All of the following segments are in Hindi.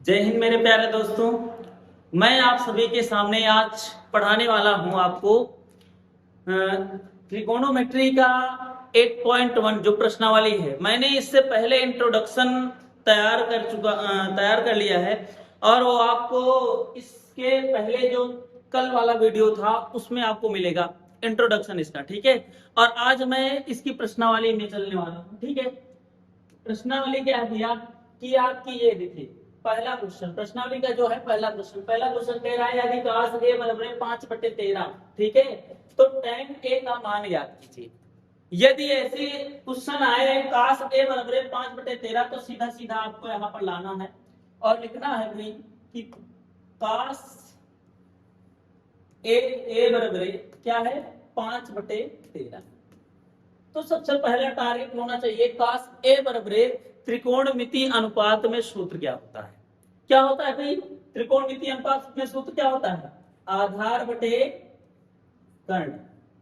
जय हिंद मेरे प्यारे दोस्तों। मैं आप सभी के सामने आज पढ़ाने वाला हूं आपको ट्रिगोनोमेट्री का 8.1 जो प्रश्नावली है। मैंने इससे पहले इंट्रोडक्शन तैयार कर लिया है और वो आपको इसके पहले जो कल वाला वीडियो था उसमें आपको मिलेगा इंट्रोडक्शन इसका, ठीक है। और आज मैं इसकी प्रश्नावली में चलने वाला हूँ, ठीक है। प्रश्नावली क्या दिया कि आपकी ये देखिए पहला क्वेश्चन, प्रश्नावली का जो है पहला क्वेश्चन कह रहा है यदि cos a बराबर 5/13, ठीक है। तो tan a का मान ज्ञात कीजिए। यदि ऐसे क्वेश्चन आए cos a बराबर 5/13 तो सीधा सीधा आपको यहाँ पर लाना है और लिखना है भाई कि cos a बराबर क्या है 5/13। तो सबसे पहला टारगेट होना चाहिए cos a बराबर त्रिकोणमिति अनुपात में सूत्र क्या होता है। क्या होता है भाई त्रिकोणमिति अनुपात में सूत्र क्या होता है? आधार बटे कर्ण।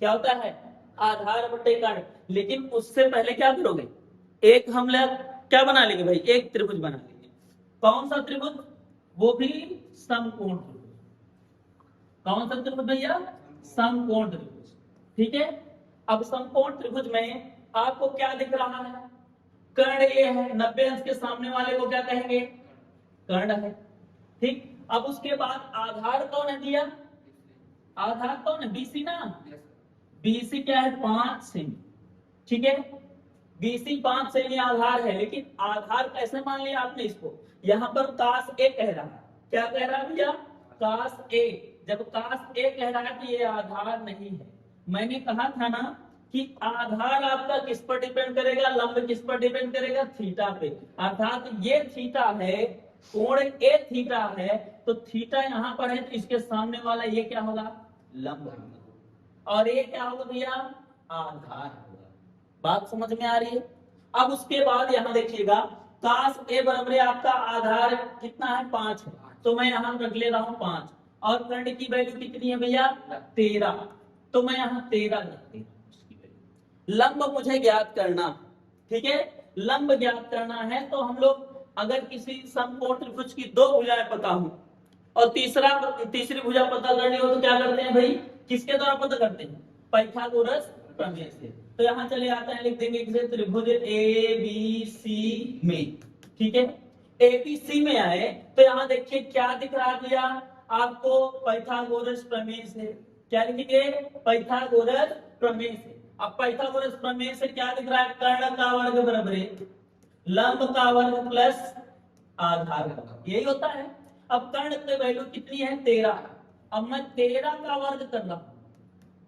क्या होता है? आधार बटे कर्ण। लेकिन उससे पहले क्या करोगे, एक हम क्या बना लेंगे भाई, एक त्रिभुज बना लेंगे। कौन सा त्रिभुज? वो भी समकोण त्रिभुज। कौन सा त्रिभुज भैया? समकोण त्रिभुज, ठीक है। अब समकोण त्रिभुज में आपको क्या दिख रहा है? कर्ण ये है, 90 अंश के सामने वाले को क्या कहेंगे? कर्ण है, ठीक। अब उसके बाद आधार कौन है दिया? आधार कौन है? बीसी ना। बीसी क्या है? 5 सेमी, ठीक है। बीसी 5 सेमी आधार है। लेकिन आधार कैसे मान लिया आपने इसको? यहाँ पर cos a कह रहा है। क्या कह रहा है भैया? cos a। जब cos a कह रहा है तो ये आधार नहीं है। मैंने कहा था ना कि आधार आपका किस पर डिपेंड करेगा? लंब किस पर डिपेंड करेगा? थीटा पे। अर्थात ये थीटा है, कोण ए थीटा है, तो थीटा यहाँ पर है तो इसके सामने वाला ये क्या होगा? लंब होगा। और ये क्या होगा भैया? आधार होगा। बात समझ में आ रही है? अब उसके बाद यहाँ देखिएगा cos a बराबर आपका आधार कितना है? 5 है। तो मैं यहाँ रख ले रहा हूँ 5 और कर्ण की वैल्यू कितनी है भैया? 13। तो मैं यहाँ 13 रख दे रहा हूँ उसकी वैल्यू। लंब मुझे ज्ञात करना, ठीक है। लंब ज्ञात करना है तो हम लोग अगर किसी समकोण त्रिभुज की दो भुजाएं पता हो और तीसरी भुजा पता करनी हो तो क्या करते हैं भाई? किसके द्वारा पता करते हैं? पाइथागोरस प्रमेय से। तो यहाँ चले आते हैं, लिख देंगे किसे? त्रिभुज ए बी सी में, ठीक है। ए बी सी में आए तो यहाँ देखिए क्या दिख रहा है भैया आपको? पाइथागोरस प्रमेय से। क्या लिखेंगे? पाइथागोरस प्रमेय से। अब पाइथागोरस प्रमेय से क्या दिख रहा है? कर्ण का वर्ग बराबर लंब का वर्ग प्लस आधार का वर्ग, यही होता है। अब कर्ण की वैल्यू कितनी है? 13। अब मैं 13 का वर्ग कर रहा हूं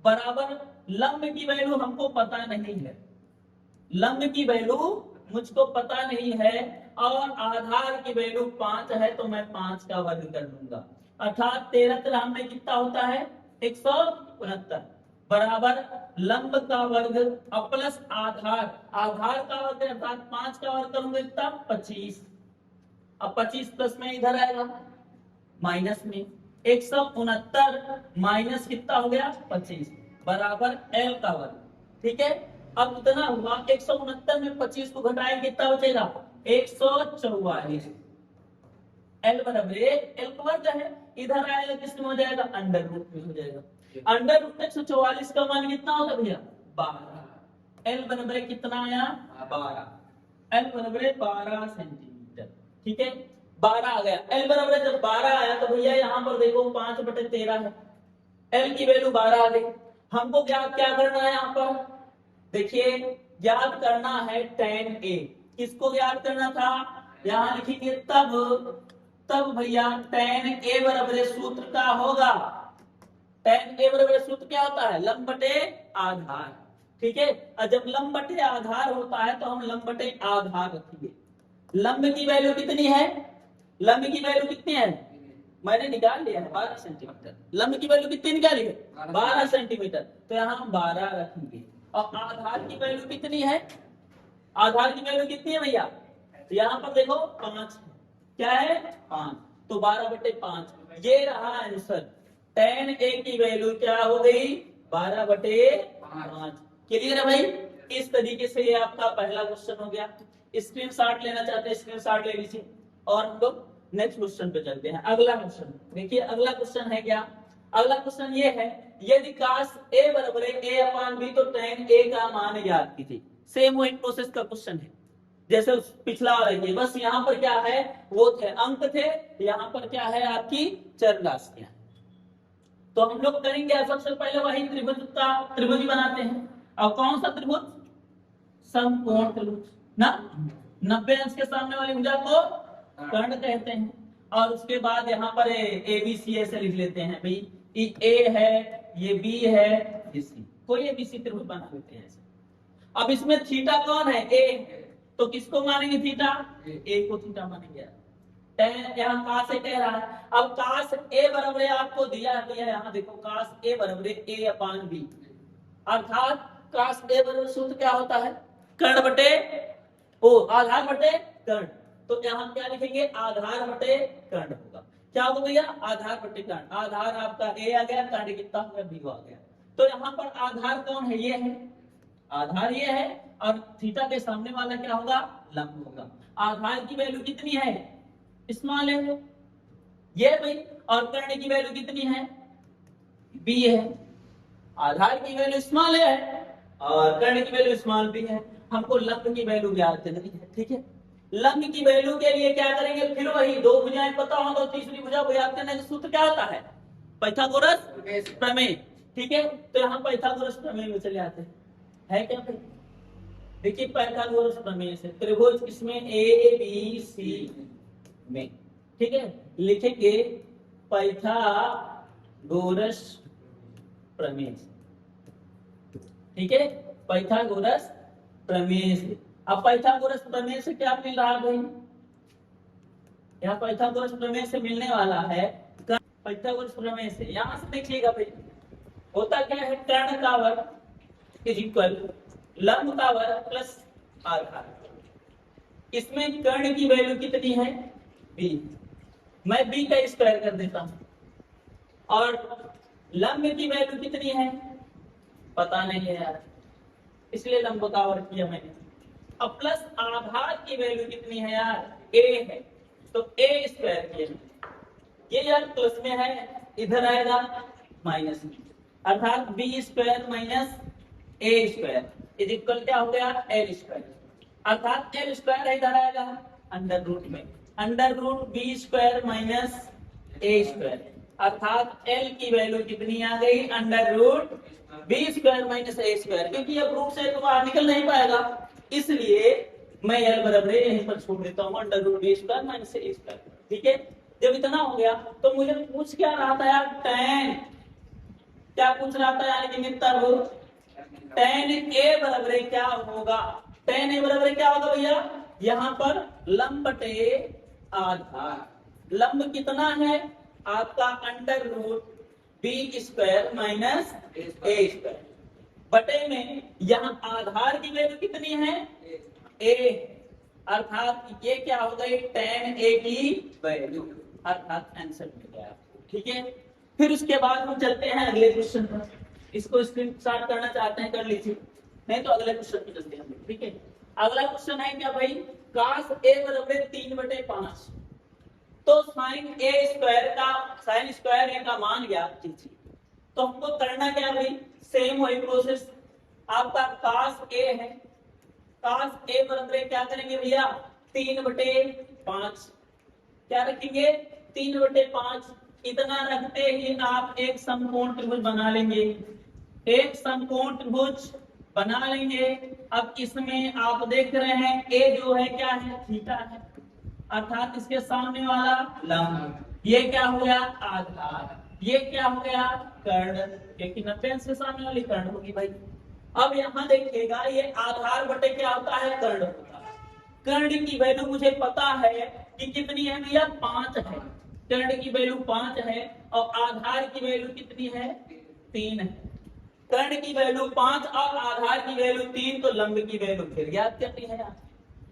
बराबर लंब की वैल्यू हमको पता नहीं है। लंब की वैल्यू मुझको पता नहीं है और आधार की वैल्यू 5 है तो मैं 5 का वर्ग कर लूंगा। अर्थात 13 में कितना होता है? 169 बराबर लंब का वर्ग और प्लस आधार। आधार का वर्ग अर्थात 5 का वर्ग करूंगा कितना? 25। अब 25 प्लस में इधर आएगा माइनस में। 169 माइनस कितना हो गया? 25 बराबर एल का वर्ग, ठीक है। अब इतना हुआ 169 में 25 को घटाएंगे कितना बचेगा? 144। एल बराबर एल का वर्ग है, इधर आएगा किसमें हो जाएगा? अंडर रूट में हो जाएगा। अंडर रूट 144 का मान कितना होगा भैया? 12। एल बराबर कितना आया? 12। एल बराबर 12 सेंटीमीटर, ठीक है। 12 आ गया। एल बराबर जब 12 आया तो भैया यहाँ पर देखो 5/13 है। एल की वैल्यू 12 आ गई। हमको क्या करना है यहाँ पर? देखिए ज्ञात करना है tan a। किसको ज्ञात करना था? यहाँ लिखेंगे तब भैया tan a बराबर सूत्र का होगा। tan a बराबर सूत्र क्या होता है? लंब बटे आधार, ठीक है। और जब लंब बटे आधार होता है तो हम लंब बटे आधार रखेंगे। लंब की वैल्यू कितनी है? लंब की वैल्यू कितनी है? मैंने निकाल लिया है 12 सेंटीमीटर। लंब की वैल्यू कितनी निकाली है? 12 सेंटीमीटर। तो यहाँ हम 12 रखेंगे। और आधार की वैल्यू कितनी है? आधार की वैल्यू कितनी है भैया? तो यहाँ पर देखो 5 क्या है? 5। तो 12/5 ये रहा आंसर। tan a की वैल्यू क्या हो गई? 12/5। क्लियर है भाई? इस तरीके से ये आपका पहला क्वेश्चन हो गया। स्क्रीनशॉट लेना चाहते हैं स्क्रीनशॉट ले लीजिए और हम लोग नेक्स्ट क्वेश्चन पे चलते हैं। अगला क्वेश्चन देखिए, अगला क्वेश्चन है क्या? अगला क्वेश्चन ये है, यदि cos a बराबर है a अपान b तो tan a का मान ज्ञात कीजिए। सेम वही प्रोसेस का क्वेश्चन है जैसे उस पिछला वाला है, बस यहाँ पर क्या है, वो थे अंक थे, यहाँ पर क्या है आपकी चर राशियां। तो हम लोग करेंगे सबसे पहले वही त्रिभुज का त्रिभुज बनाते हैं। और कौन सा त्रिभुज? समकोण त्रिभुज ना। 90 अंश के सामने वाली भुजा को कर्ण कहते हैं। और उसके बाद यहाँ पर ए बी सी ऐसे लिख लेते हैं भाई, ए है, ये बी है, ये सी, कोई एबीसी त्रिभुज बना लेते हैं। अब इसमें थीटा कौन है? ए, तो किसको मानेंगे थीटा? ए को थीटा मानेंगे। यहाँ cos ए कह रहा है। अब cos ए बराबर आपको दिया है, यहाँ देखो cos ए बराबर a अपान b, अर्थात cos ए बराबर सूत्र क्या होता है? कर्ण बटे ओ, आधार बटे कर्ण। तो यहाँ क्या लिखेंगे? आधार बटे कर्ण होगा। क्या होगा भैया? आधार बटे कर्ण। आधार आपका a आ गया, कर्ण कितना हो गया? b आ गया। तो यहाँ पर आधार कौन है? ये है, आधार ये है, और थीटा के सामने वाला क्या होगा? लंब होगा। आधार की वैल्यू कितनी है? स्मॉल है ये भाई, और कर्ण की वैल्यू कितनी है? बी है। आधार की वैल्यू स्मॉल है और कर्ण की वैल्यू स्मॉल बी है। हमको लंब की वैल्यू ज्ञात करनी है, ठीक है। लंब की वैल्यू के लिए क्या करेंगे? फिर वही दो भुजाएं पता हो तो तीसरी भुजा को याद करने का सूत्र क्या होता है? पाइथागोरस प्रमेय, ठीक है। तो यहाँ पाइथागोरस प्रमेय में चले आते हैं। है क्या भाई? देखिए पाइथागोरस प्रमेय से त्रिभुज इसमें ए बी सी में, ठीक है, लिखेंगे पाइथागोरस प्रमेय, ठीक है, पाइथागोरस प्रमेय से। अब पाइथागोरस प्रमेय से क्या मिल रहा है भाई? यहाँ पाइथागोरस प्रमेय से मिलने वाला है, पाइथागोरस प्रमेय से यहां से देखिएगा भाई, होता क्या है? कर्ण का वर्ग इज इक्वल लंब का वर्ग प्लस आधार। इसमें कर्ण की वैल्यू कितनी है? b, मैं b का स्क्वायर कर देता हूं, और लंब की वैल्यू कितनी है पता नहीं है यार, इसलिए लंब का वर्ग किया मैंने। अब प्लस आधार की वैल्यू कितनी है यार? a है, तो a स्क्वायर किया। ये यार प्लस में है, इधर आएगा माइनस में, अर्थात b square minus a square is equal क्या हो गया? l square. अर्थात l स्क्वायर इधर आएगा अंडर रूट में, under root b square minus a square, अर्थात l की वैल्यू कितनी आ गई? Under root b square minus a square. क्योंकि अब रूट से तो बाहर निकल नहीं पाएगा, इसलिए मैं l बराबर यहीं पर छोड़ देता हूँ, under root b square minus a square, ठीक है। जब इतना हो गया तो मुझे पूछ क्या रहा था यार? tan, क्या पूछ रहा था यार? कि tan a बराबर क्या होगा? tan a बराबर क्या होगा भैया? यहाँ पर लंब बटे आधार। लंब कितना है आपका? Under root b square minus a square, बटे में यहाँ आधार की वैल्यू कितनी है? a, अर्थात ये क्या हो गई? tan a की वैल्यू, अर्थात आंसर मिल गया आपको, ठीक है। फिर उसके बाद हम चलते हैं अगले क्वेश्चन पर। इसको स्क्रीनशॉट करना चाहते हैं कर लीजिए, नहीं तो अगले क्वेश्चन पे चलते हैं, ठीक है। अगला क्वेश्चन है क्या भाई? cos a बराबर 3/5, तो sin a स्क्वायर का sin स्क्वायर a का मान ज्ञात कीजिए। तो हमको करना क्या भाई? सेम वही प्रोसेस, आपका cos a है, cos a बराबर क्या करेंगे भैया? 3/5, क्या रखेंगे? 3/5। इतना रखते ही आप एक समकोण त्रिभुज बना लेंगे, एक समकोण त्रिभुज बना लेंगे। अब इसमें आप देख रहे हैं a जो है क्या है? थीटा है, अर्थात इसके सामने वाला लंब, ये क्या हो गया? आधार, ये क्या हो गया? कर्ण, क्योंकि 90 अंश के सामने वाली कर्ण होगी भाई। अब यहाँ देखिएगा, ये आधार बटे क्या होता है? कर्ण होता है। कर्ण की वैल्यू मुझे पता है कि कितनी है भैया? 5 है, कर्ण की वैल्यू 5 है, और आधार की वैल्यू कितनी है? 3 है। कर्ण की वैल्यू 5 और आधार की वैल्यू 3, तो लंब की वैल्यू फिर ज्ञात करनी है यार।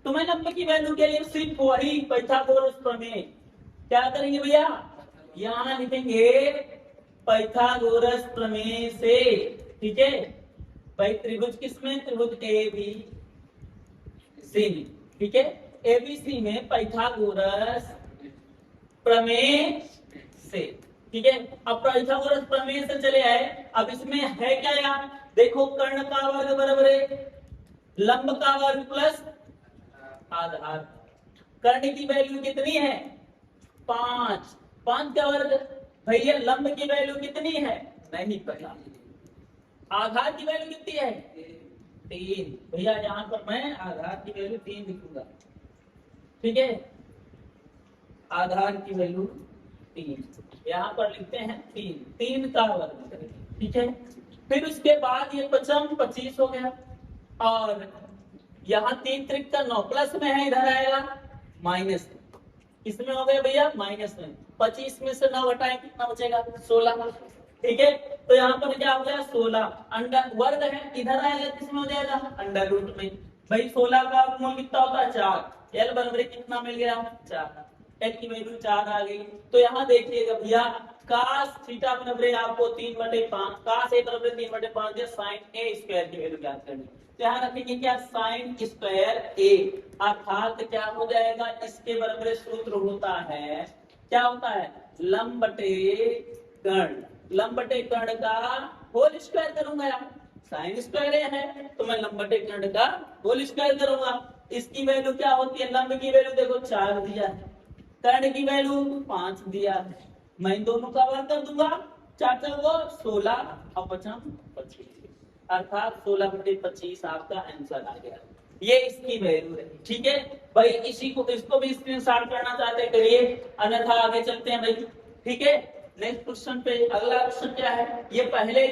तो मैं लंब की वैल्यू के लिए सिर्फ वही पाइथागोरस प्रमेय क्या करेंगे भैया? यहाँ लिखेंगे पाइथागोरस प्रमेय से, ठीक है भाई। त्रिभुज किसमें? त्रिभुज ए बी सी में, ठीक है। एबीसी में पाइथागोरस प्रमेय से। ठीक है, अब पाइथागोरस प्रमेय से चले आए। अब इसमें है क्या यार, देखो कर्ण का वर्ग बराबर है लंब का वर्ग प्लस आधार। कर्ण की वैल्यू कितनी है 5, 5 का वर्ग। भैया लंब की वैल्यू कितनी है नहीं पता। आधार की वैल्यू कितनी है 3। भैया यहाँ पर मैं आधार की वैल्यू 3 लिखूंगा। ठीक है, आधार की वैल्यू 3 यहाँ पर लिखते हैं 3, 3 का वर्ग करेंगे। ठीक है, फिर उसके बाद ये 25 हो गया, और यहाँ 3 त्रिक का 9 प्लस में है, इधर आएगा माइनस। इसमें हो गया भैया माइनस में। 25 में से 9 घटाएं कितना बचेगा 16। ठीक है, तो यहाँ पर क्या हो गया 16 अंडर वर्ग है, इधर आएगा किसमें हो जाएगा अंडर रूट में। भाई 16 का वर्गमूल कितना होता है 4। एल बराबर कितना मिल गया 4, एल की वैल्यू 4 आ गई। तो यहाँ देखिएगा भैया कास थीटा बराबर आपको 3/5, कास ए बराबर 3/5 या साइन ए स्क्वायर की वैल्यू ज्ञात करनी। तो यहाँ रखेंगे क्या साइन स्क्वायर ए, अर्थात क्या हो जाएगा इसके बराबर सूत्र होता है, क्या होता है लंब बटे कर्ण। लंब बटे कर्ण का होल स्क्वायर करूंगा यार, साइन स्क्वायर है तो मैं लंब बटे कर्ण का होल स्क्वायर करूंगा। इसकी वैल्यू क्या होती है, लंब की वैल्यू देखो 4 दिया है, कर्ण की वैल्यू 5 दिया है, मैं दोनों का वर्ग कर दूंगा, 4 को 16 और 25, अर्थात 16/25 आपका आंसर आ गया। ये इसकी वैल्यू है। ठीक है भाई, इसी को इसको भी स्क्रीनशॉट करना चाहते करिए, अन्यथा आगे चलते हैं भाई। ठीक है, नेक्स्ट क्वेश्चन पे। अगला क्वेश्चन क्या है, ये पहले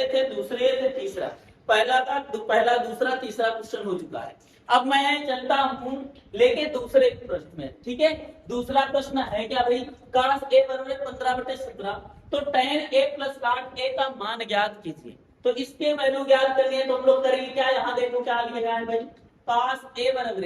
थे, दूसरे थे, तीसरा, पहला दूसरा तीसरा क्वेश्चन हो चुका है। अब मैं चलता हूं लेके दूसरे प्रश्न में। ठीक है, दूसरा प्रश्न है क्या भाई, काश ए बराबर 15/17, तो tan a plus cot a का मान ज्ञात कीजिए। तो इसके वैल्यू ज्ञात करनी है तो हम लोग करेंगे क्या, यहाँ देखो क्या लिखा है भाई, काश ए बराबर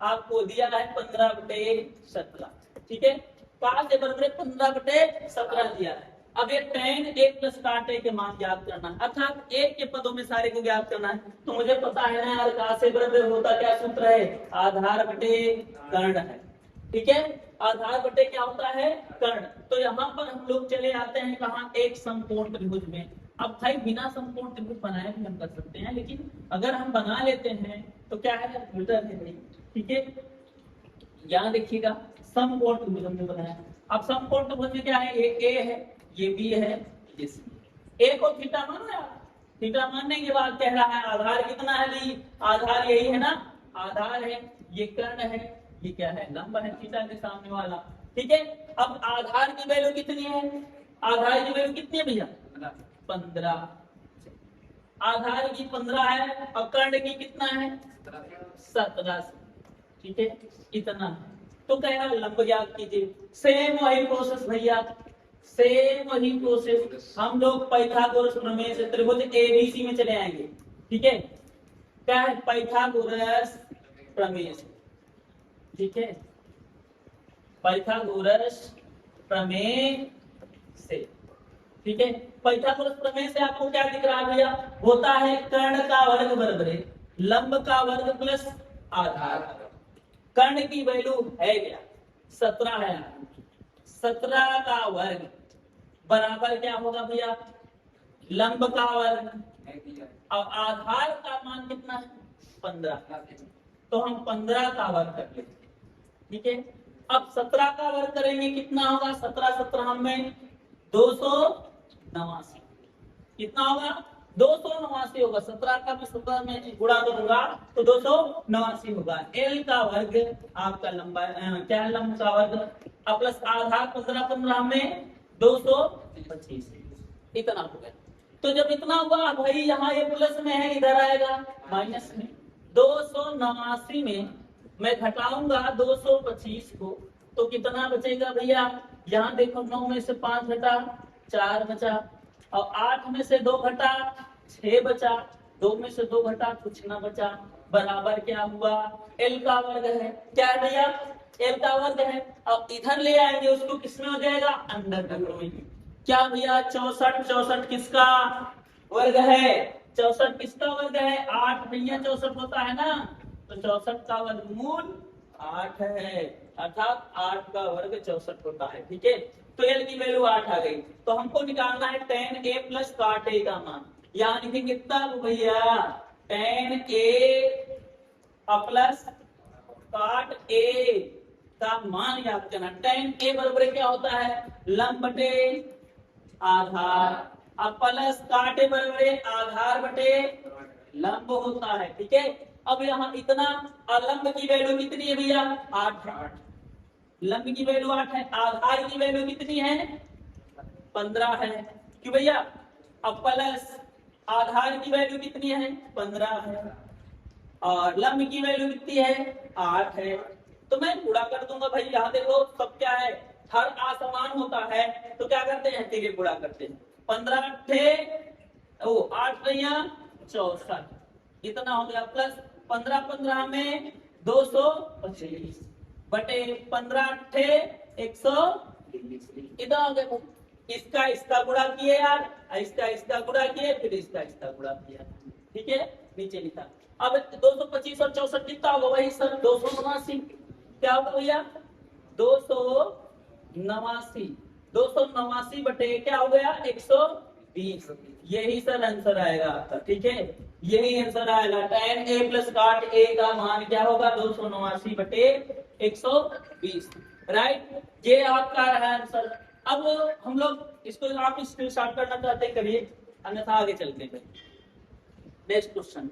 आपको दिया है 15/17। ठीक है, काश ए बराबर 15/17 दिया है। अब ये tan a plus cot a के मान ज्ञात करना है, अर्थात एक के पदों में सारे को ज्ञात करना है। तो मुझे पता है ना यार, काश ए बराबर होता क्या सूत्र है, आधार बटे कर्ण है। ठीक है, आधार बटे क्या होता है कर्ण। तो यहाँ पर हम लोग चले आते हैं कहाँ, एक समकोण त्रिभुज में। अब भाई बिना समकोण त्रिभुज बनाए भी हम कर सकते हैं, लेकिन अगर हम बना लेते हैं तो क्या है बेटर है भाई। ठीक है, यहाँ देखिएगा समकोण त्रिभुज हमने बनाया। अब समकोण त्रिभुज में क्या है, ये ए है, ये बी है, ये सी। ए को थीटा मानो यार, थीटा मानने के बाद कह रहा है आधार कितना है भाई, आधार यही है ना, आधार है, ये कर्ण है, ये क्या है लंब है थीटा के सामने वाला। ठीक है, अब आधार की वैल्यू कितनी है, आधार की वैल्यू कितनी है भैया 15, आधार की 15 है, और कर्ण की कितना है 17। ठीक है, इतना है। तो कह रहा लंब ज्ञात कीजिए। सेम वही प्रोसेस भैया, सेम वही प्रोसेस हम लोग पाइथागोरस प्रमेय से त्रिभुज एबीसी में चले आएंगे। ठीक है, क्या है पाइथागोरस प्रमेय से। ठीक है, पाइथागोरस प्रमेय से। ठीक है, पाइथागोरस प्रमेय से आपको क्या दिख रहा है भैया, होता है कर्ण का वर्ग बराबर लंब का वर्ग प्लस आधार। कर्ण की वैल्यू है क्या 17 है, 17 का वर्ग बराबर क्या होगा भैया लंब का वर्ग, और आधार का मान कितना है 15, तो हम 15 का वर्ग कर लेते हैं। ठीक है, अब 17 का वर्ग करेंगे कितना होगा, 17 में 289, कितना होगा 289 होगा। 17 का मैं 17 में गुणा करूंगा तो 289 होगा। एल का वर्ग आपका लंबा क्या लंब का वर्ग प्लस आधार 15 में 225, इतना हो गया। तो जब इतना हुआ भाई, यहाँ ये प्लस में है, इधर आएगा माइनस में। 289 में मैं घटाऊंगा 225 को, तो कितना बचेगा भैया, यहाँ देखो 9 में से 5 घटा 4 बचा, और 8 में से 2 घटा 6 बचा, 2 में से 2 घटा कुछ ना बचा, बराबर क्या हुआ एल का वर्ग है। क्या है भैया एल का वर्ग है। अब इधर ले आएंगे उसको, किसमें हो जाएगा अंडर रूट में। क्या भैया 64 किसका वर्ग है, 64 किसका वर्ग है 8 भैया 64 होता है ना, तो 64 का वर्गमूल 8 है। अर्थात 8 का वर्ग 64 होता है। ठीक है, तो एल की वैल्यू 8 आ गई, तो हमको निकालना है tan a plus cot a का मान, यानी कि कितना भैया tan a plus cot a का मान याद करना। tan a बराबर क्या होता है, लंब बटे आधार, अब प्लस cot a बराबर आधार बटे लंब होता है। ठीक है, अब यहाँ इतना लंब की वैल्यू कितनी है भैया 8 है, लंब की वैल्यू 8 है, आधार की वैल्यू कितनी है 15 है, क्यों भैया, अब प्लस आधार की वैल्यू कितनी है 15 है और लंब की वैल्यू कितनी है 8 है, तो मैं गुणा कर दूंगा भाई। यहाँ देखो सब क्या है, हर असमान होता है तो क्या करते हैं, ठीक है गुणा करते हैं, 15 थे ओ 8 64 इतना हो गया, प्लस 15 15 में 225 बटे 15 थे 120 इतना हो गया। इसका गुणा किए यार, इसका गुणा किए, फिर इसका गुणा किया। ठीक है, नीचे लिखा। अब 225 और 64 कितना होगा वही सर 289, क्या होगा भैया 289, 289 बटे क्या हो गया 120, यही सर आंसर आएगा आपका। ठीक है, यही आंसर आएगा, tan a plus cot a का मान क्या होगा 289 बटे 120, राइट, ये आपका है आंसर। अब हम लोग इसको आप स्क्रीनशॉट करना चाहते हैं करिए, अन्यथा आगे चलते हैं। नेक्स्ट क्वेश्चन,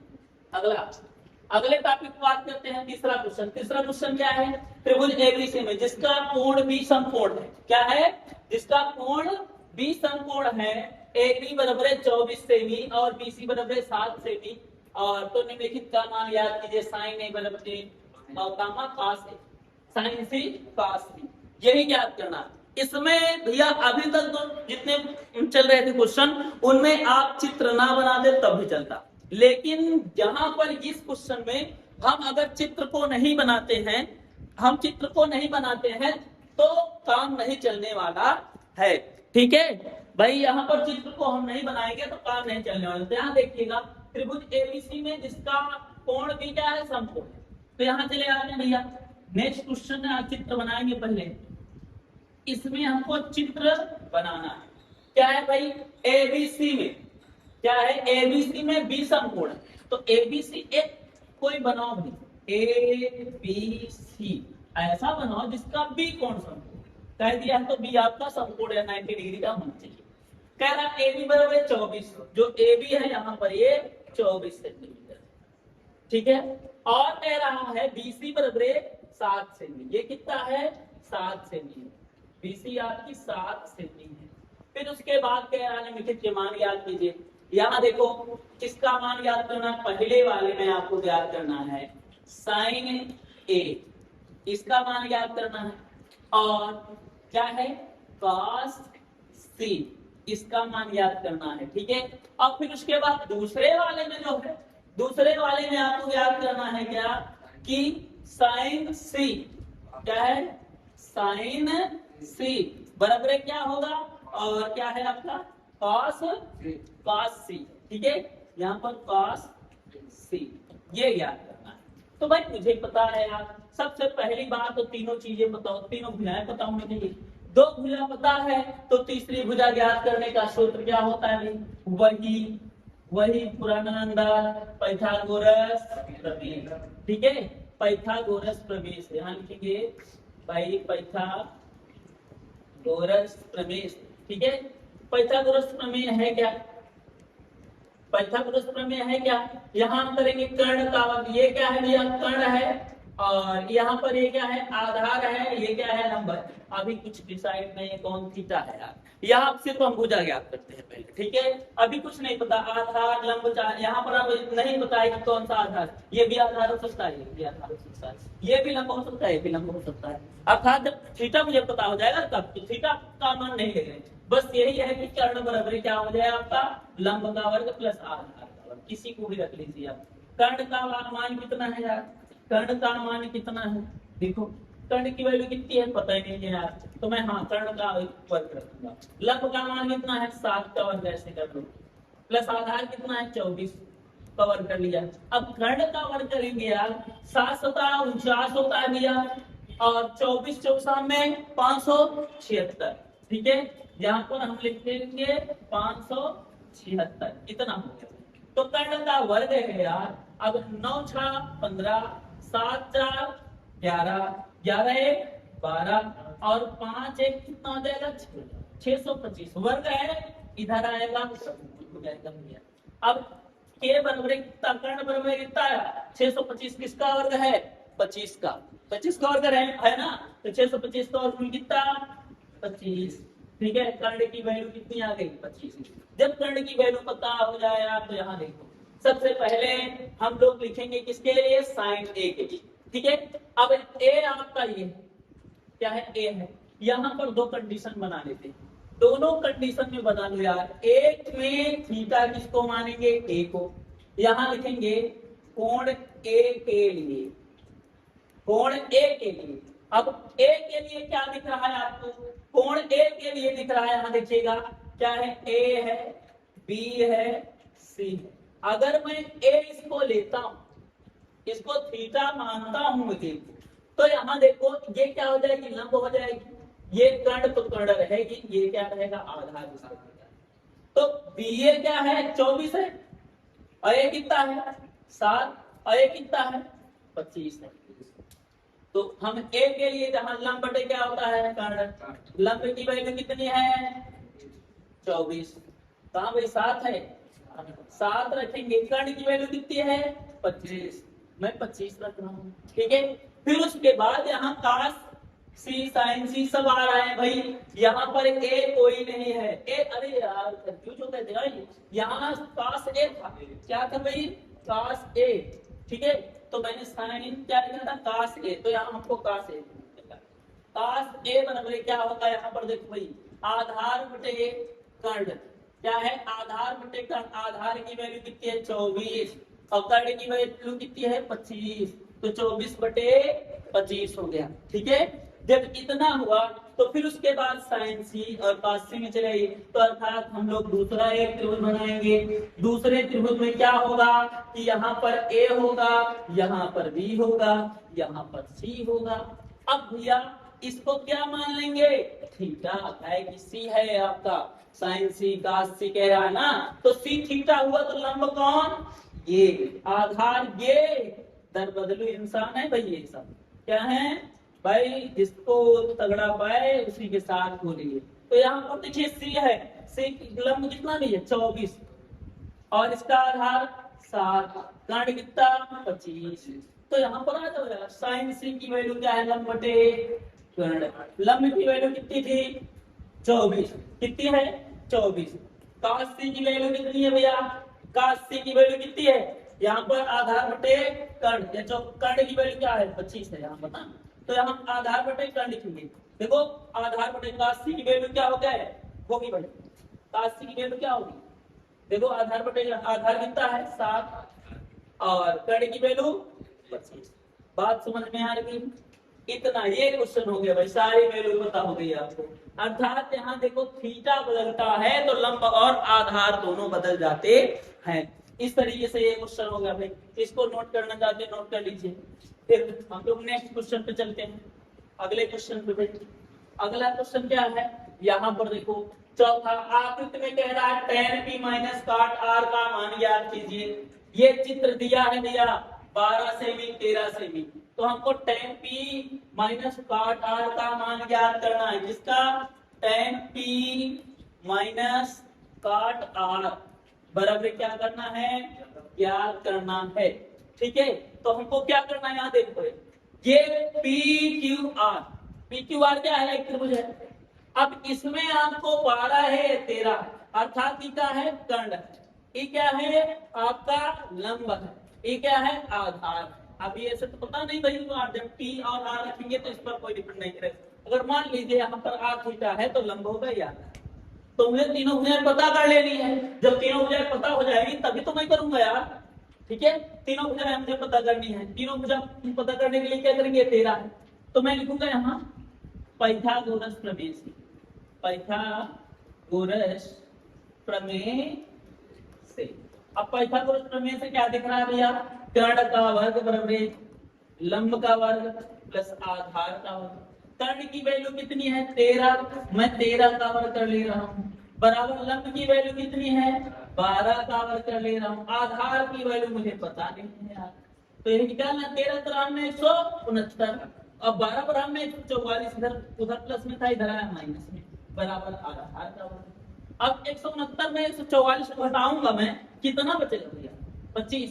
अगले टॉपिक को बात करते हैं। तीसरा क्वेश्चन क्या है, त्रिभुज एबीसी में जिसका कोण भी समकोण है, क्या है, जिसका कोण भी समकोण है, AB बराबर है 24 सेमी और BC बराबर है 7 सेमी, और तो निम्नलिखित का मान याद कीजिए, साइन A बराबर gamma cos A, sine C cos B, यही याद करना। इसमें भैया अभी तक तो जितने चल रहे थे क्वेश्चन, उनमें आप चित्र ना बना दे तब भी चलता, लेकिन जहां पर इस क्वेश्चन में हम अगर चित्र को नहीं बनाते हैं, तो काम नहीं चलने वाला है। ठीक है भाई, यहाँ पर चित्र को हम नहीं बनाएंगे तो काम नहीं चलने वाला। तो यहाँ देखिएगा, त्रिभुज एबीसी में जिसका कोण भी क्या है समकोण, तो यहाँ चले आते हैं भैया। नेक्स्ट क्वेश्चन है, चित्र बनाएंगे पहले, इसमें हमको चित्र बनाना है। क्या है भाई, एबीसी में क्या है, एबीसी में बी समकोण है, तो एबीसी एक कोई बनाओ भाई, एबीसी ऐसा बनाओ जिसका बी कोण समकोण कह दिया है, तो बी आपका समकोण है 90 डिग्री का होना चाहिए। कह रहा ए बी बराबर 24, जो ए बी है यहाँ पर ये 24 सेंटीमीटर, ठीक है, और कह रहा है बीसी बराबर 7 सेमी, ये कितना है 7 सेमी, बीसी आपकी 7 सेमी है। फिर उसके बाद कह रहा है निम्नलिखित के मान याद कीजिए। यहाँ देखो किसका मान याद करना, पहले वाले में आपको याद करना है साइन ए, इसका मान याद करना है, और क्या है कॉस सी, इसका मान याद करना है। ठीक है, अब फिर उसके बाद दूसरे वाले में जो है, दूसरे वाले में आपको याद करना है क्या कि साइन सी, क्या है साइन सी बराबर क्या होगा, और क्या है आपका कॉस सी। ठीक है, यहाँ पर कॉस सी, ये याद करना है। तो भाई मुझे पता है यार, सबसे पहली बात तो तीनों चीजें बताओ, तीनों भुजाएं पता होनी चाहिए। दो भुजा पता है तो तीसरी भुजा ज्ञात करने का सूत्र क्या होता है, वही पुराना पाइथागोरस प्रमेय। ठीक है, पाइथागोरस प्रमेय से यहाँ लिखेंगे भाई पाइथागोरस प्रमेय। ठीक है, पाइथागोरस प्रमेय है क्या, पाइथागोरस प्रमेय है क्या, यहाँ करेंगे कर्ण का, ये क्या है भैया कर्ण है, और यहाँ पर ये क्या है आधार है, ये क्या है नंबर, अभी कुछ डिसाइड नहीं कौन थीटा है यार, यहाँ सिर्फ हम भुजा ज्ञात करते हैं पहले। ठीक है, अभी कुछ नहीं पता, आधार लंब, यहाँ पर अब नहीं पता है कि कौन सा आधार, ये भी आधार हो सकता है, ये भी आधार हो सकता है, ये भी लंब हो सकता है, ये भी लंब हो सकता है। अर्थात जब थीटा मुझे पता हो जाएगा तब, तो थीटा का मान नहीं ले, बस यही है कि कर्ण बराबर क्या हो जाए आपका लंब का वर्ग प्लस आधार का वर्ग, किसी को भी रख लीजिए आप। कर्ण का मान कितना है यार, कर्ण का मान कितना है, देखो कर्ण की वैल्यू कितनी है पता ही नहीं है यार, तो मैं हाँ कर्ण का वर्ग रखूंगा। लंब का मान कितना है 7 का वर्ग ऐसे कर लो, प्लस आधार कितना है 24 का वर्ग कर लिया। अब कर्ण का वर्ग करेंगे यार 7 7 49 होता है भैया, और 24 चौसा में 576, ठीक है। यहाँ पर हम लिख देंगे 576, इतना हो गया। तो कर्ण का वर्ग है यार। अब 9 6 15, 7 4 11, 11 1 12 और 5 1 कितना हो जाएगा 625 वर्ग है। इधर आएगा हो जाएगा भैया। अब के बराबर कितना, कर्ण बराबर कितना है 625, किसका वर्ग है 25 का, 25 का वर्ग है ना। तो 625 का वर्ग कितना 25, ठीक है। कर्ण की वैल्यू कितनी आ गई 25। जब कर्ण की वैल्यू पता हो जाए आप तो यहाँ देखो, सबसे पहले हम लोग लिखेंगे किसके लिए साइन ए के लिए, ठीक है। अब ए आपका ये क्या है ए है, यहाँ पर दो कंडीशन बना लेते हैं, दोनों कंडीशन में बना लो यार। एक में थीटा किसको मानेंगे ए को, यहाँ लिखेंगे कोण ए के लिए, कोण ए के लिए। अब ए के लिए क्या दिख रहा है आपको, कोण ए के लिए दिख रहा है, यहाँ देखिएगा क्या है ए है बी है सी है। अगर मैं ए इसको लेता हूं, इसको थीटा मानता हूं मुझे, तो यहाँ देखो ये क्या हो जाएगी लंब हो जाएगी, ये कर्ण तो कर्ण रहेगी, ये क्या रहेगा आधार के साथ। तो बी ए क्या है 24 है, और ए कितना है 7, और ए कितना है 25 है। तो हम ए के लिए जहां लंब बटे क्या होता है कर्ण, लंब की वैल्यू कितनी है 24, कहां भाई 7 है, 7 रखेंगे। कर्ण की वैल्यू कितनी है 25, मैं 25 रख रहा हूं, ठीक है। फिर उसके बाद यहाँ कास सी साइन सी सब आ रहा है भाई, यहाँ पर ए कोई नहीं है, ए अरे यार कंफ्यूज हो गए थे, यहाँ कास ए था, क्या था भाई कास ए, ठीक है। तो मैंने साइन क्या लिखा था कास ए, तो यहाँ हमको कास ए, कास ए बराबर क्या होगा, यहाँ पर देखो भाई आधार बटे कर्ण, क्या है आधार बटे कर्ण, आधार की वैल्यू कितनी है 24 और कर्ण की वैल्यू कितनी है 25, तो 24 बटे 25 हो गया, ठीक है। जब इतना हुआ तो फिर उसके बाद साइन सी और कास सी में चले आइए, तो अर्थात हम लोग दूसरा एक त्रिभुज बनाएंगे। दूसरे त्रिभुज में क्या होगा कि यहाँ पर ए होगा, यहाँ पर बी होगा, यहाँ पर सी होगा। अब भैया इसको क्या मान लेंगे थीटा, है कि सी है आपका साइन सी कास सी कह रहा है ना, तो सी थीटा हुआ तो लंब कौन ये, आधार ये, दर बदलू इंसान है भाई, ये सब क्या है भाई, जिसको तगड़ा पाए उसी के साथ बोलिए। तो यहाँ पर देखिए सी है, सी लंब कितना नहीं है 24 और इसका आधार 7, कर्ण कितना 25, तो यहाँ पर आ जाएगा साइन सी की वैल्यू क्या है लंब बटे कर्ण, लंब की वैल्यू कितनी थी 24, कितनी है 24, कास सी की वैल्यू कितनी है भैया, कास सी की वैल्यू कितनी है, यहाँ पर आधार बटे कर्ण, या जो कर्ण की वैल्यू क्या है 25 है यहाँ पर ना, तो यहाँ आधार बटे कर्ण लिखेंगे। देखो आधार बटे कास सी की वैल्यू क्या हो गया है होगी भाई, कास सी की वैल्यू क्या होगी, देखो आधार बटे आधार कितना है 7 और कर्ण की वैल्यू 25, बात समझ में आ रही, इतना ये क्वेश्चन हो गया भाई, सारी वैल्यू पता हो गई आपको। अर्थात यहाँ देखो थीटा बदलता है तो लंब और आधार दोनों बदल जाते हैं। इस तरीके से ये क्वेश्चन हो गया भाई, इसको नोट करना चाहते नोट कर लीजिए। फिर हम लोग नेक्स्ट क्वेश्चन पे चलते हैं, अगले क्वेश्चन पे भाई। अगला क्वेश्चन क्या है, यहाँ पर देखो चौथा आकृति में कह रहा है tan p माइनस काट r का मान ज्ञात कीजिए। ये चित्र दिया है भैया 12 सेमी 13 सेमी, तो हमको tan p माइनस काट r का मान ज्ञात करना है, जिसका tan p माइनस काट r बराबर क्या करना है ज्ञात करना है, ठीक है। तो हमको क्या करना है यहाँ देखो, ये पी क्यू आर क्या है एक त्रिभुज है। अब इसमें आपको 12 है 13, अर्थात ये क्या है कर्ण, ये क्या है आपका लंब है, ये क्या है आधार। अब ये ऐसे तो पता नहीं भाई, तो आप जब टी और आर रखेंगे तो इस पर कोई डिपेंड नहीं करेगा। अगर मान लीजिए यहाँ पर आर थीटा है तो लंब होगा या, तो मुझे तीनों भुजाएं पता कर लेनी है। जब तीनों भुजाएं पता हो जाएगी तभी तो मैं करूंगा यार, ठीक है। तीनों भुजाएं मुझे पता करनी है, तीनों भुजा पता करने के लिए क्या करेंगे 13 है, तो मैं लिखूंगा यहाँ पाइथागोरस प्रमेय से, पाइथागोरस प्रमेय से। अब पाइथागोरस प्रमेय से क्या दिख रहा है भैया, कर्ण का वर्ग बराबर लंब का वर्ग प्लस आधार का वर्ग। कर्ण की वैल्यू कितनी है 13, मैं 13 का वर्ग कर ले रहा हूँ, बराबर लंब की वैल्यू कितनी है 12 का वर्ग कर ले रहा हूँ, आधार की वैल्यू मुझे पता नहीं है यार, तो ये निकालना 13 तरह में 169, अब 12 पर में 144, इधर उधर प्लस में था, इधर आया माइनस में, बराबर आधार का वर्ग। अब 169 में 144 को घटाऊंगा मैं, कितना बचेगा भैया 25,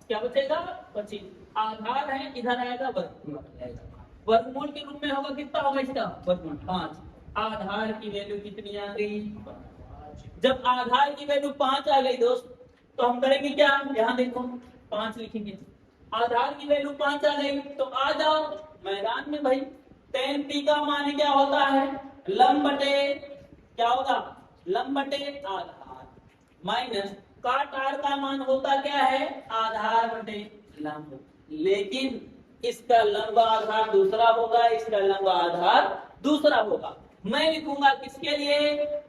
क्या बचेगा 25, आधार है इधर आएगा वर्गमूल आएगा, वर्गमूल के रूप में होगा कितना होगा इसका वर्गमूल 5, आधार की वैल्यू कितनी आ गई 5। जब आधार की वैल्यू 5 आ गई दोस्त, तो हम करेंगे क्या, यहाँ देखो 5 लिखेंगे, आधार की वैल्यू 5 आ गई, तो आ जाओ मैदान में भाई। tan p का मान क्या होता है लंब बटे क्या होगा लंब बटे आधार, माइनस काट r का मान होता क्या है आधार बटे लंब, लेकिन इसका लंब आधार दूसरा होगा, इसका लंब आधार दूसरा होगा। मैं लिखूंगा किसके लिए,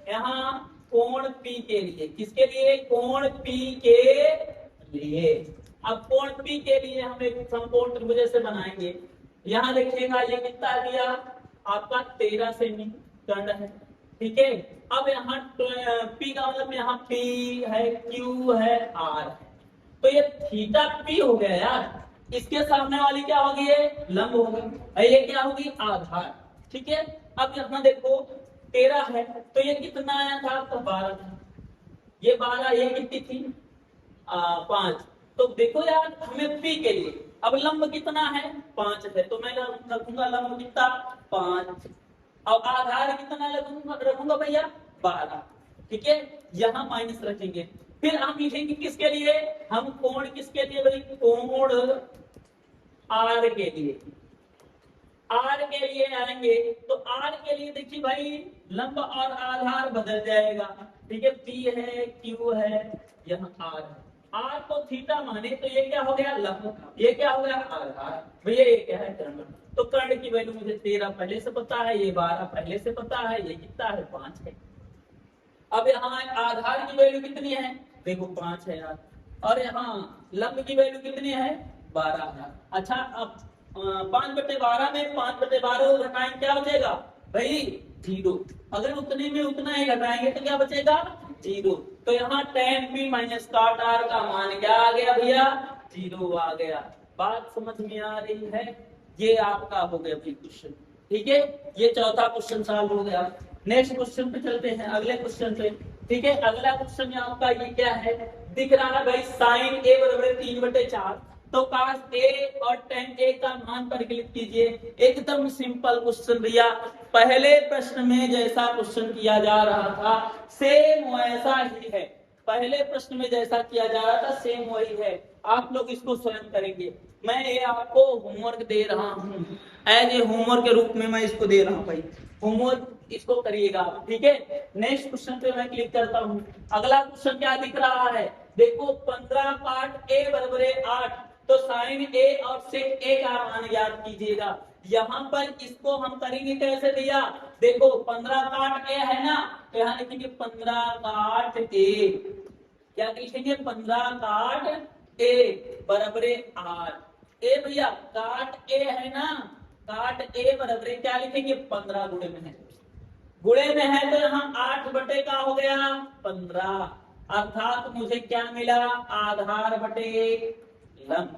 यहाँ कोण P के लिए, किसके लिए कोण P के लिए। अब कोण P के लिए हम एक समकोण त्रिभुज से बनाएंगे, यहाँ देखिएगा ये कितना दिया आपका 13 सेमी कर्ण है, ठीक है। अब यहाँ P का मतलब यहाँ P है, Q है, R है, तो ये थीटा P हो गया यार, इसके सामने वाली क्या होगी ये लंब होगी, ये क्या होगी आधार, ठीक है। अब यहाँ देखो 13 है, तो ये कितना आया था तो 12 था, ये 12, ये कितनी थी 5, तो देखो यार हमें P के लिए अब लंब कितना है 5 है, तो मैं रखूंगा लंब कितना 5, अब आधार कितना रखूंगा भैया 12, ठीक है, यहाँ माइनस रखेंगे। फिर हम लिखेंगे किसके लिए, हम कोण किसके लिए भाई कोण R के लिए, R के लिए आएंगे, तो R के लिए देखिए भाई लंब और आधार बदल जाएगा, ठीक है, P है Q है यहाँ R है, R को थीटा माने तो ये क्या हो गया लंब, ये क्या हो गया आधार, भैया ये क्या है कर्ण, तो कर्ण की वैल्यू मुझे 13 पहले से पता है, ये 12 पहले से पता है, ये कितना है 5 है। अब यहाँ आधार की वैल्यू कितनी है देखो 5 है यार, और यहाँ लंब की वैल्यू कितनी है 12 है। अच्छा अब 5/12 में 5/12 घटाएंगे क्या बचेगा भाई 0, अगर उतने में उतना ही घटाएंगे तो क्या बचेगा 0, तो यहाँ tan p माइनस काट r का मान क्या आ गया भैया 0 आ गया। बात समझ में आ रही है, ये आपका हो गया क्वेश्चन, ठीक है, ये चौथा क्वेश्चन सॉल्व हो गया। नेक्स्ट क्वेश्चन पे चलते हैं, अगले क्वेश्चन पे, ठीक है। अगला क्वेश्चन आपका ये क्या है दिख रहा है भाई sin a बराबर 3/4, तो cos a और tan a का मान परिकलित कीजिए। एकदम सिंपल क्वेश्चन भैया, पहले प्रश्न में जैसा क्वेश्चन किया जा रहा था सेम वैसा ही है, पहले प्रश्न में जैसा किया जा रहा था सेम वही है, आप लोग इसको स्वयं करेंगे, मैं ये आपको होमवर्क दे रहा हूँ, एज ए होमवर्क के रूप में मैं इसको दे रहा हूँ भाई, होमवर्क इसको करिएगा, ठीक है। नेक्स्ट क्वेश्चन पे मैं क्लिक करता हूँ। अगला क्वेश्चन क्या दिख रहा है देखो 15 काट a बराबर 8, तो साइन a और सेक a का मान ज्ञात कीजिएगा। यहाँ पर इसको हम करेंगे कैसे भैया, देखो 15 काट a है ना, तो यहाँ लिखेंगे 15 काट a, क्या लिखेंगे 15 काट a बराबर 8, ए भैया काट a है ना, काट a बराबर क्या लिखेंगे 15 गुणे में है, गुणे में है तो यहाँ 8 बटे का हो गया 15, अर्थात मुझे क्या मिला आधार बटे लंब,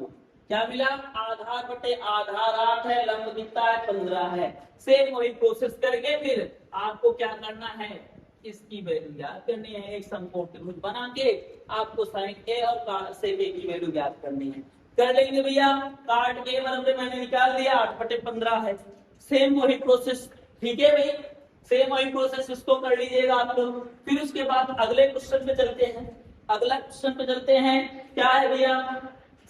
क्या मिला आधार बटे आधार 8 है, लंब कितना है 15 है। सेम वही प्रोसेस करके फिर आपको क्या करना है इसकी वैल्यू ज्ञात करनी है, एक समकोण त्रिभुज बना के आपको साइन ए और सेक ए की वैल्यू ज्ञात करनी है, कर लेंगे भैया। काट ए बराबर मैंने निकाल दिया 8/15 है, सेम वही प्रोसेस, ठीक है भाई, सेम वही प्रोसेस इसको कर लीजिएगा आप लोग। फिर उसके बाद अगले क्वेश्चन पे चलते हैं, अगला क्वेश्चन पे चलते हैं, क्या है भैया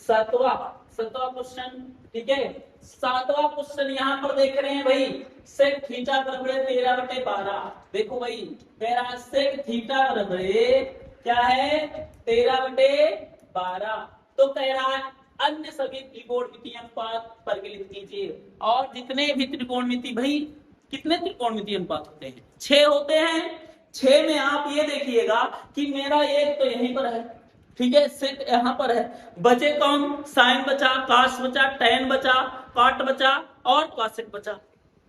सातवां क्वेश्चन, ठीक है। सातवां क्वेश्चन यहाँ पर देख रहे हैं भाई सेक थीटा बराबर 13/12, देखो भाई कह रहा है सेक थीटा बराबर क्या है 13/12, तो कह रहा है अन्य सभी त्रिकोणमितीय अनुपात परिकलित कीजिए, और जितने भी त्रिकोणमिति भाई कितने त्रिकोणमितीय अनुपात होते हैं 6 होते हैं, 6 में आप ये देखिएगा कि मेरा एक तो यहीं पर है, ठीक है, सेक यहाँ पर है, बचे कौन, साइन बचा, कास बचा, टैन बचा, काट बचा और कासेक बचा।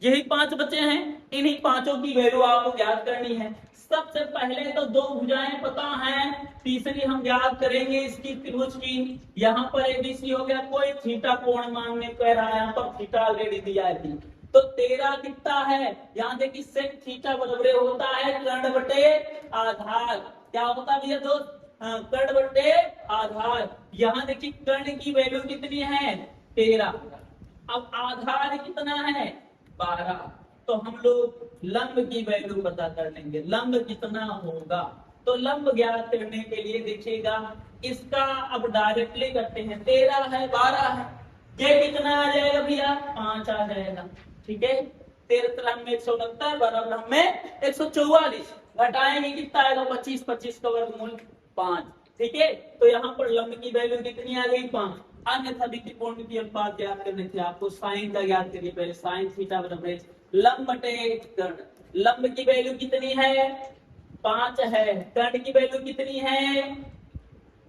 यही 5 बचे हैं। इन्हीं पांचों की वैल्यू आपको ज्ञात करनी है। सबसे पहले तो दो भुजाएं पता हैं, तीसरी हम ज्ञात करेंगे इसकी त्रिभुज की। यहाँ पर एबीसी हो गया, कोई थीटा कोण मांगने कह रहा है, यहाँ पर थीटा ऑलरेडी दिया है। तो 13 कितना है, यहाँ देखिए सेक थीटा बराबर होता है कर्ण बटे आधार। क्या होता है भैया दोस्त, कर्ण बटे आधार। यहाँ देखिए कर्ण की वैल्यू कितनी है, 13। अब आधार कितना है, 12। तो हम लोग लंब की वैल्यू पता कर लेंगे, लंब कितना होगा। तो लंब ज्ञात करने के लिए देखिएगा, इसका अब डायरेक्टली करते हैं। 13 है, 12 है, ये कितना आ जाएगा भैया, 5 आ जाएगा। ठीक है, 13 में 169, 12 में 144, घटाएंगे कितना आएगा, 25, 25 का वर्गमूल 5। ठीक है, तो यहाँ पर लंब की वैल्यू कितनी आ गई, 5। अन्यथा भी त्रिकोणमितीय अनुपात ज्ञात करने थे आपको, साइन का ज्ञात करिए पहले, साइन थीटा बराबर लंब बटे कर्ण। लंब की वैल्यू कितनी है, 5 है, कर्ण की वैल्यू कितनी है,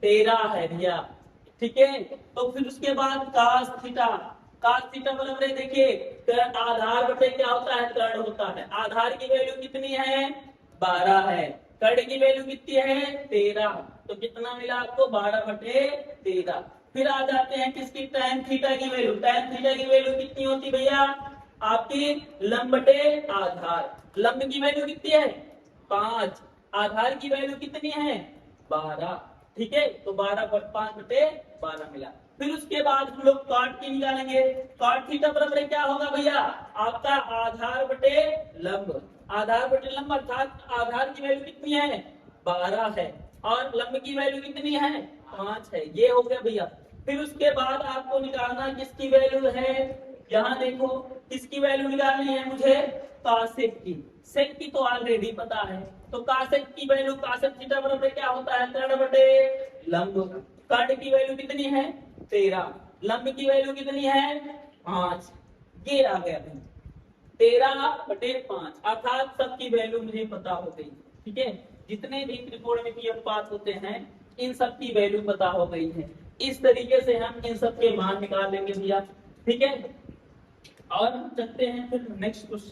13 है भैया। ठीक है, तो फिर उसके बाद कास थीटा, कास थीटा बराबर है, देखिए आधार बटे क्या होता है, कर्ण होता है। आधार की वैल्यू कितनी है, 12 है, कर्ण की वैल्यू कितनी है, 13। तो कितना मिला आपको, 12 बटे 13। फिर आ जाते हैं किसकी, टैन थीटा की वैल्यू। टैन थीटा की वैल्यू कितनी होती भैया आपकी, लंब बटे आधार। लंब की वैल्यू कितनी है, 5। आधार की वैल्यू कितनी है, 12। ठीक है, तो 12 बटे 5 बटे 12 मिला। फिर उसके बाद हम लोग काट की निकालेंगे। काट थीटा बराबर क्या होगा भैया, आपका आधार बटे लंब। आधार बटे लंब अर्थात आधार की वैल्यू कितनी है, 12 है, और लंब की वैल्यू कितनी है, 5 है। ये हो गया भैया। फिर उसके बाद आपको निकालना किसकी वैल्यू है, यहाँ देखो किसकी वैल्यू निकालनी है मुझे, कासेक की। सेक की तो ऑलरेडी पता है, तो कासेक की वैल्यू, कासेक थीटा बराबर क्या होता है, कर्ण बटे लंब। कर्ण की वैल्यू कितनी है, 13। लंब की वैल्यू कितनी है, 5। ये आ गया 13 बटे 5, अर्थात सबकी वैल्यू मुझे पता हो गई। ठीक है, जितने भी त्रिकोणमितीय अनुपात होते हैं इन सब की वैल्यू पता हो गई है। इस तरीके से हम इन सब के मान निकाल लेंगे भैया। ठीक है, और हम चलते हैं फिर नेक्स्ट क्वेश्चन।